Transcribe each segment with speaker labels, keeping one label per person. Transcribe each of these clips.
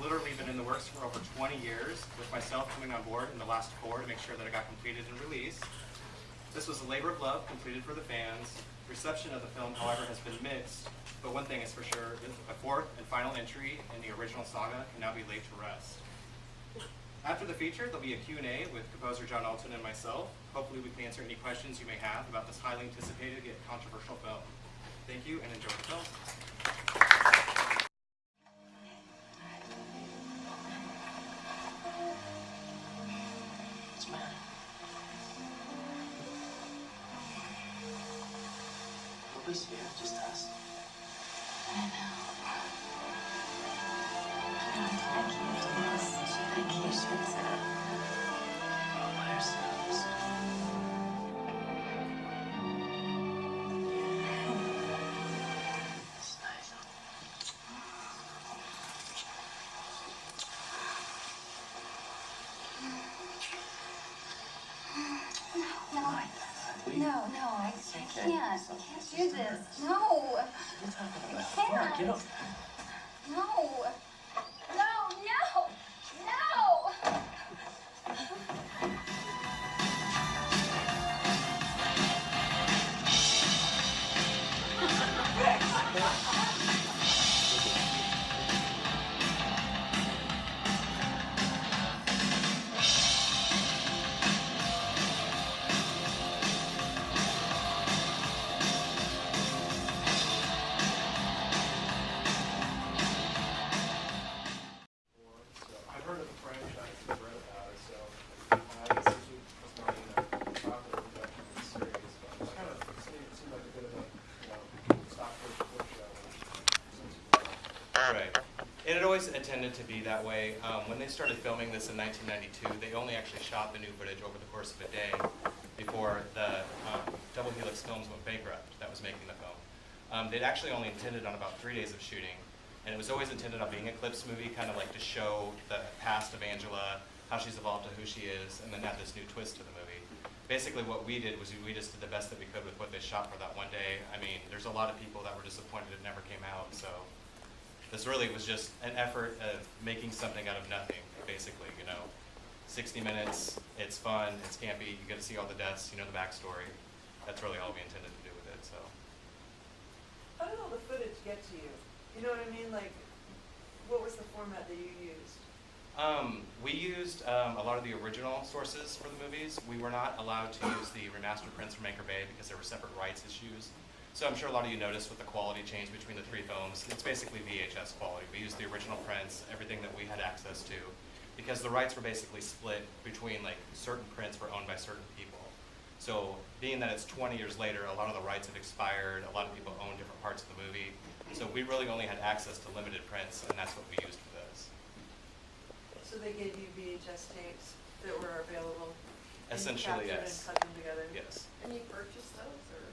Speaker 1: literally been in the works for over 20 years, with myself coming on board in the last 4 to make sure that it got completed and released. This was a labor of love completed for the fans. Reception of the film, however, has been mixed, but one thing is for sure, a 4th and final entry in the original saga can now be laid to rest. After the feature, there'll be a Q&A with composer John Alton and myself. Hopefully we can answer any questions you may have about this highly anticipated yet controversial film. Thank you and enjoy the film.
Speaker 2: What's the matter? Nobody's here, just us.
Speaker 3: I know. I can't do this. I can't sit
Speaker 2: All by ourselves. It's nice.
Speaker 3: No, I can't. I can't do this. No.
Speaker 2: What are you talking about?
Speaker 3: I can't.
Speaker 2: Get up.
Speaker 3: No.
Speaker 4: I've heard of the franchise, I've read about it, so I guess this was not in a proper production of the series, but it kind of seemed like a bit of a, stock footage show.
Speaker 1: Right. It had always intended to be that way. When they started filming this in 1992, they only actually shot the new footage over the course of a day before the Double Helix Films went bankrupt that was making the film. They'd actually only intended on about 3 days of shooting, and it was always intended on being a clips movie, kind of like to show the past of Angela, how she's evolved to who she is, and then add this new twist to the movie. Basically what we did was we just did the best that we could with what they shot for that one day. I mean, there's a lot of people that were disappointed it never came out, so this really was just an effort of making something out of nothing, basically, 60 minutes, it's fun, it's campy, you get to see all the deaths, the backstory. That's really all we intended to do with it, so.
Speaker 5: How did all the footage get to you? You know what I mean? Like, what was the format that you used?
Speaker 1: We used a lot of the original sources for the movies. We were not allowed to use the remastered prints from Anchor Bay because there were separate rights issues. So I'm sure a lot of you noticed with the quality change between the 3 films, it's basically VHS quality. We used the original prints, everything that we had access to, because the rights were basically split between, like, certain prints were owned by certain people. So being that it's 20 years later, a lot of the rights have expired, a lot of people own different parts of the movie. So we really only had access to limited prints, and that's what we used for this.
Speaker 5: So they gave you VHS tapes that were available?
Speaker 1: Essentially,
Speaker 5: and
Speaker 1: yes.
Speaker 5: And cut them together?
Speaker 1: Yes.
Speaker 6: And you purchased those, or?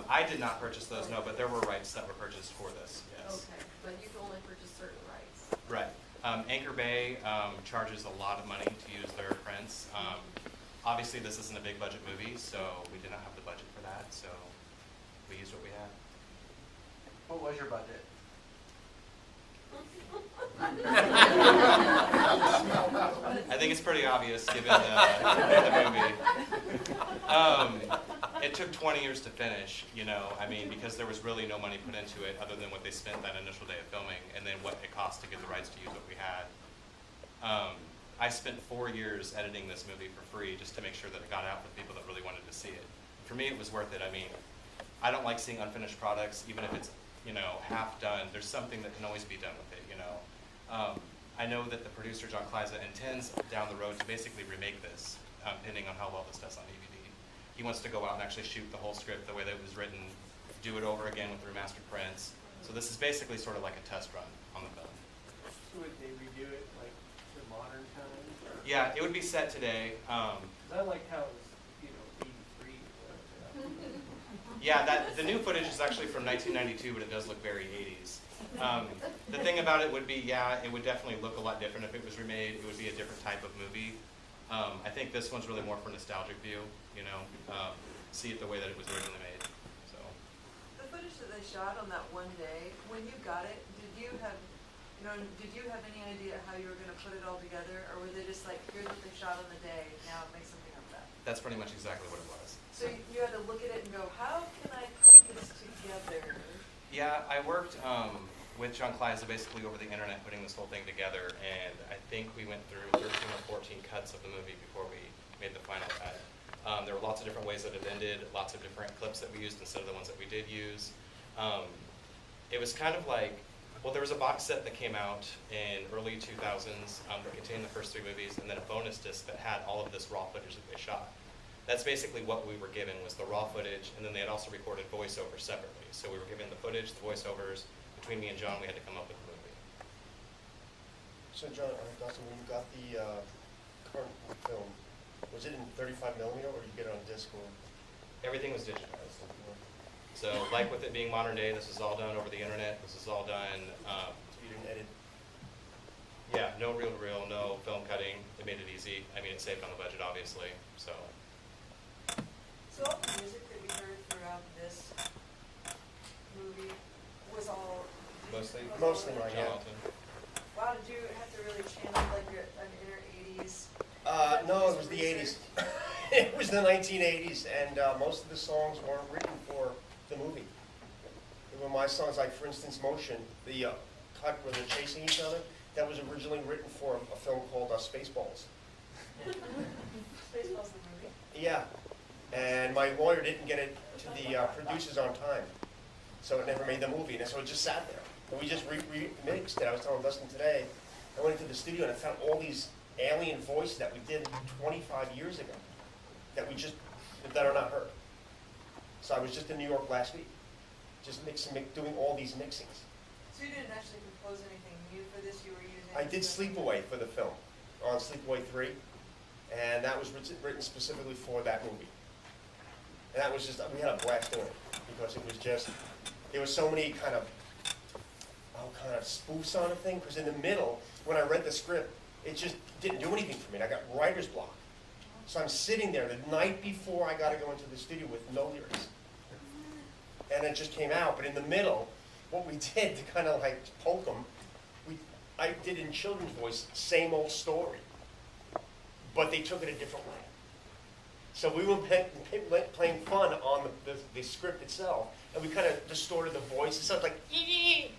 Speaker 1: I did not purchase those, no, but there were rights that were purchased for this, yes.
Speaker 6: Okay, but you can only purchase certain rights.
Speaker 1: Right. Anchor Bay charges a lot of money to use their prints. Obviously, this isn't a big budget movie, so we did not have the budget for that, so we used what we had.
Speaker 2: What was your budget?
Speaker 1: I think it's pretty obvious given the movie. It took 20 years to finish, because there was really no money put into it other than what they spent that initial day of filming and then what it cost to get the rights to use what we had. I spent 4 years editing this movie for free just to make sure that it got out for people that really wanted to see it. For me, it was worth it. I mean, I don't like seeing unfinished products, even if it's half done. There's something that can always be done with it, I know that the producer, John Kleiza, intends down the road to basically remake this, depending on how well this does on DVD. He wants to go out and actually shoot the whole script the way that it was written, do it over again with the remastered prints. So this is basically sort of like a test run on the film.
Speaker 4: So would they redo it, like, to modern times? Or?
Speaker 1: Yeah, it would be set today.
Speaker 4: 'Cause I like how it was, 83 or whatever.
Speaker 1: Yeah, the new footage is actually from 1992, but it does look very 80s. The thing about it would be, it would definitely look a lot different if it was remade. It would be a different type of movie. I think this one's really more for nostalgic view, see it the way that it was originally made. So.
Speaker 5: The footage that they shot on that one day, when you got it, did you have You know, and did you have any idea how you were gonna put it all together, or were they just like, here's what they shot on the day, now make something of that?
Speaker 1: That's pretty much exactly what it was.
Speaker 5: So you had to look at it and go, how can I put this together?
Speaker 1: Yeah, I worked with John Kliza basically over the internet putting this whole thing together, and I think we went through 13 or 14 cuts of the movie before we made the final cut. There were lots of different ways that it ended, lots of different clips that we used instead of the ones that we did use. It was kind of like, well, there was a box set that came out in early 2000s that contained the first 3 movies, and then a bonus disc that had all of this raw footage that they shot. That's basically what we were given, was the raw footage, and then they had also recorded voiceovers separately. So we were given the footage, the voiceovers. Between me and John, we had to come up with the movie.
Speaker 7: So John, Dustin, when you got the current film, was it in 35 millimeter, or did you get it on disc, or?
Speaker 1: Everything was digitized. So like with it being modern day, this is all done over the internet. This is all done,
Speaker 7: So you didn't edit?
Speaker 1: yeah, no reel-to-reel, no film cutting. It made it easy. I mean, it saved on the budget, obviously, so.
Speaker 5: So all the music that we heard throughout this movie was all.
Speaker 1: Mostly?
Speaker 5: was all
Speaker 7: Mostly mine,
Speaker 1: John
Speaker 7: yeah.
Speaker 1: Alton.
Speaker 5: Wow, did you have to really channel like an inner 80s?
Speaker 7: No, it was the 80s. It was the 1980s, and most of the songs weren't written for the movie. They were my songs, like for instance, Motion, the cut where they're chasing each other, that was originally written for a film called Spaceballs.
Speaker 5: Spaceballs the movie.
Speaker 7: Yeah, and my lawyer didn't get it to the producers on time, so it never made the movie, and so it just sat there. And we just remixed it. I was telling Dustin today, I went into the studio and I found all these alien voices that we did 25 years ago, that are not heard. So I was just in New York last week, just doing all these mixings.
Speaker 5: So you didn't actually compose anything new for this, you were using?
Speaker 7: I did Sleepaway for the film, on Sleepaway 3, and that was written specifically for that movie. And that was just, we had a blast doing it, because it was just, there were so many kind of spoofs on the thing, because in the middle, when I read the script, it just didn't do anything for me, and I got writer's block. So I'm sitting there the night before I got to go into the studio with no lyrics. And it just came out, but in the middle, what we did to kind of like poke them, I did in children's voice, same old story, but they took it a different way. So we were playing fun on the script itself, and we kind of distorted the voice, so it's like, ee.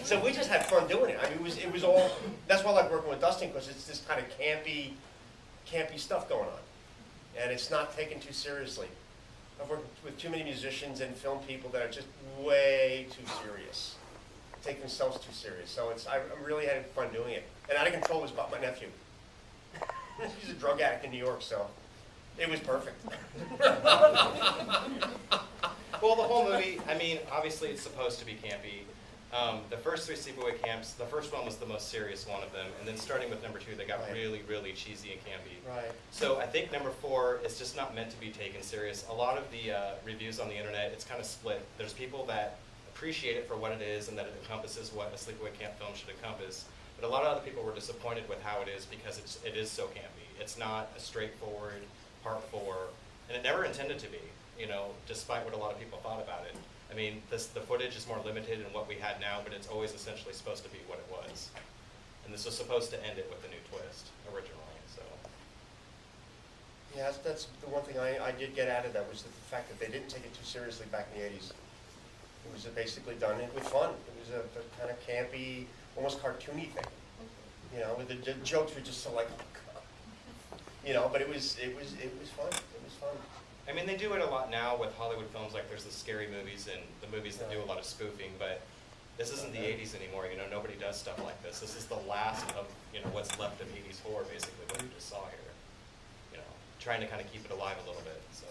Speaker 7: So we just had fun doing it. I mean, it was all, that's why I like working with Dustin, because it's this kind of campy stuff going on. And it's not taken too seriously. I've worked with too many musicians and film people that are just way too serious, take themselves too serious. So I'm really having fun doing it. And Out of Control was about my nephew. He's a drug addict in New York, so it was perfect.
Speaker 1: Well, the whole movie, I mean, obviously it's supposed to be campy. The first 3 Sleepaway Camps, the first one was the most serious one of them, and then starting with number 2, they got
Speaker 7: Right.
Speaker 1: really, really cheesy and campy.
Speaker 7: Right.
Speaker 1: So I think number 4 is just not meant to be taken serious. A lot of the reviews on the internet, it's kind of split. There's people that appreciate it for what it is and that it encompasses what a Sleepaway Camp film should encompass. But a lot of other people were disappointed with how it is because it is so campy. It's not a straightforward part 4, and it never intended to be, you know, despite what a lot of people thought about it. I mean, the footage is more limited in what we had now, but it's always essentially supposed to be what it was. And this was supposed to end it with a new twist originally, so.
Speaker 7: Yeah, that's the one thing I did get out of that, was the fact that they didn't take it too seriously back in the 80s. It was basically done with fun. It was a kind of campy, almost cartoony thing. You know, with the jokes were just so like, oh God. You know, but it was fun. It was fun.
Speaker 1: I mean, they do it a lot now with Hollywood films, like there's the scary movies and the movies that do a lot of spoofing, but this isn't the 80s anymore, you know, nobody does stuff like this. This is the last of, you know, what's left of 80s horror, basically, what we just saw here. You know, trying to kind of keep it alive a little bit, so.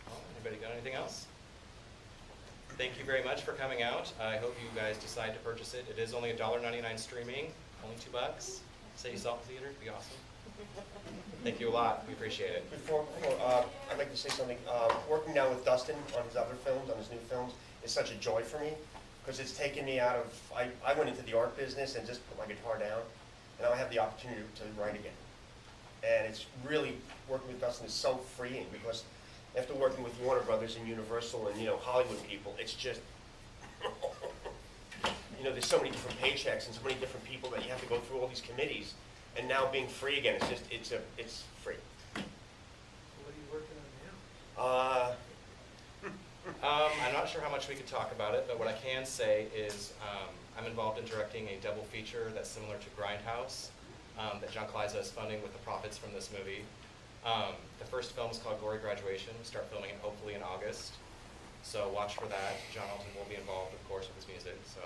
Speaker 1: Well, anybody got anything else? Thank you very much for coming out. I hope you guys decide to purchase it. It is only $1.99 streaming, only $2. Say you saw it in the theater, it'd be awesome. Thank you a lot. We appreciate it.
Speaker 7: Before I'd like to say something. Working now with Dustin on his other films, on his new films, is such a joy for me, because it's taken me out of, I went into the art business and just put my guitar down, and now I have the opportunity to write again. And it's really, working with Dustin is so freeing, because after working with Warner Brothers and Universal and, you know, Hollywood people, it's just, you know, there's so many different paychecks and so many different people that you have to go through all these committees. And now being free again, it's just, it's free.
Speaker 4: What are you working on now?
Speaker 1: I'm not sure how much we could talk about it, but what I can say is I'm involved in directing a double feature that's similar to Grindhouse that John Kleiza is funding with the profits from this movie. The first film is called Glory Graduation. We start filming it hopefully in August. So watch for that. John Alton will be involved, of course, with his music. So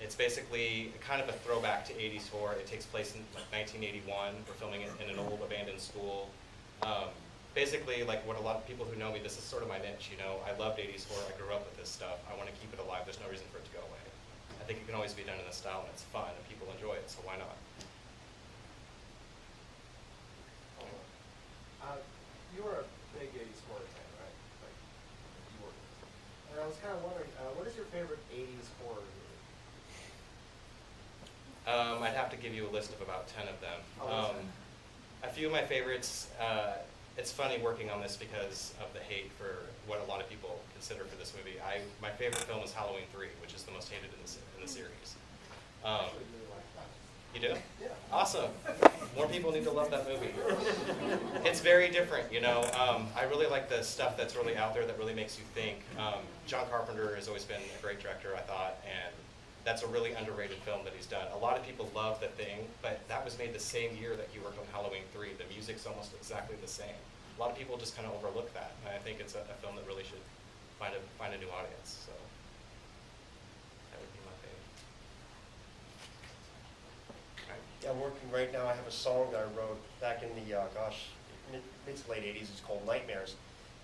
Speaker 1: it's basically kind of a throwback to 80s horror. It takes place in like 1981. We're filming it in an old abandoned school. Basically, like what a lot of people who know me, this is sort of my niche, you know. I loved 80s horror. I grew up with this stuff. I want to keep it alive. There's no reason for it to go away. I think it can always be done in this style, and it's fun, and people enjoy it, so why not?
Speaker 4: You were a big 80s horror fan, right? Like, you were. And I was kind of wondering, what is your favorite 80s horror movie?
Speaker 1: I'd have to give you a list of about 10 of them.
Speaker 4: Oh,
Speaker 1: A few of my favorites, it's funny working on this because of the hate for what a lot of people consider for this movie. My favorite film is Halloween 3, which is the most hated in the series.
Speaker 4: I actually really like that.
Speaker 1: You do?
Speaker 4: Yeah.
Speaker 1: Awesome. More people need to love that movie. It's very different, you know. I really like the stuff that's really out there that really makes you think. John Carpenter has always been a great director, I thought, and that's a really underrated film that he's done. A lot of people love The Thing, but that was made the same year that he worked on Halloween 3. The music's almost exactly the same. A lot of people just kind of overlook that, and I think it's a film that really should find a new audience. So that would be my favorite. Right.
Speaker 7: Yeah, I'm working right now. I have a song that I wrote back in the, mid to late 80s. It's called Nightmares.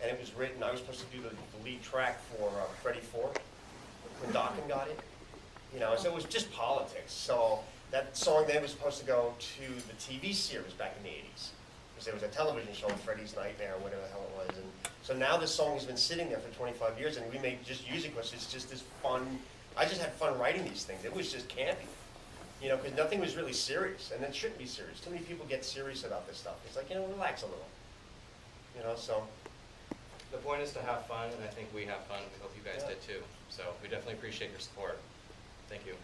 Speaker 7: And it was written, I was supposed to do the lead track for Freddy 4. When Dokken got it. You know, so it was just politics. So that song then was supposed to go to the TV series back in the 80s. Because there was a television show, Freddy's Nightmare, or whatever the hell it was. And so now this song has been sitting there for 25 years, and we make just using it because it's just this fun. I just had fun writing these things. It was just campy. You know, because nothing was really serious, and it shouldn't be serious. Too many people get serious about this stuff. It's like, you know, relax a little. You know, so.
Speaker 1: The point is to have fun, and I think we have fun. We hope you guys did too. So we definitely appreciate your support. Thank you.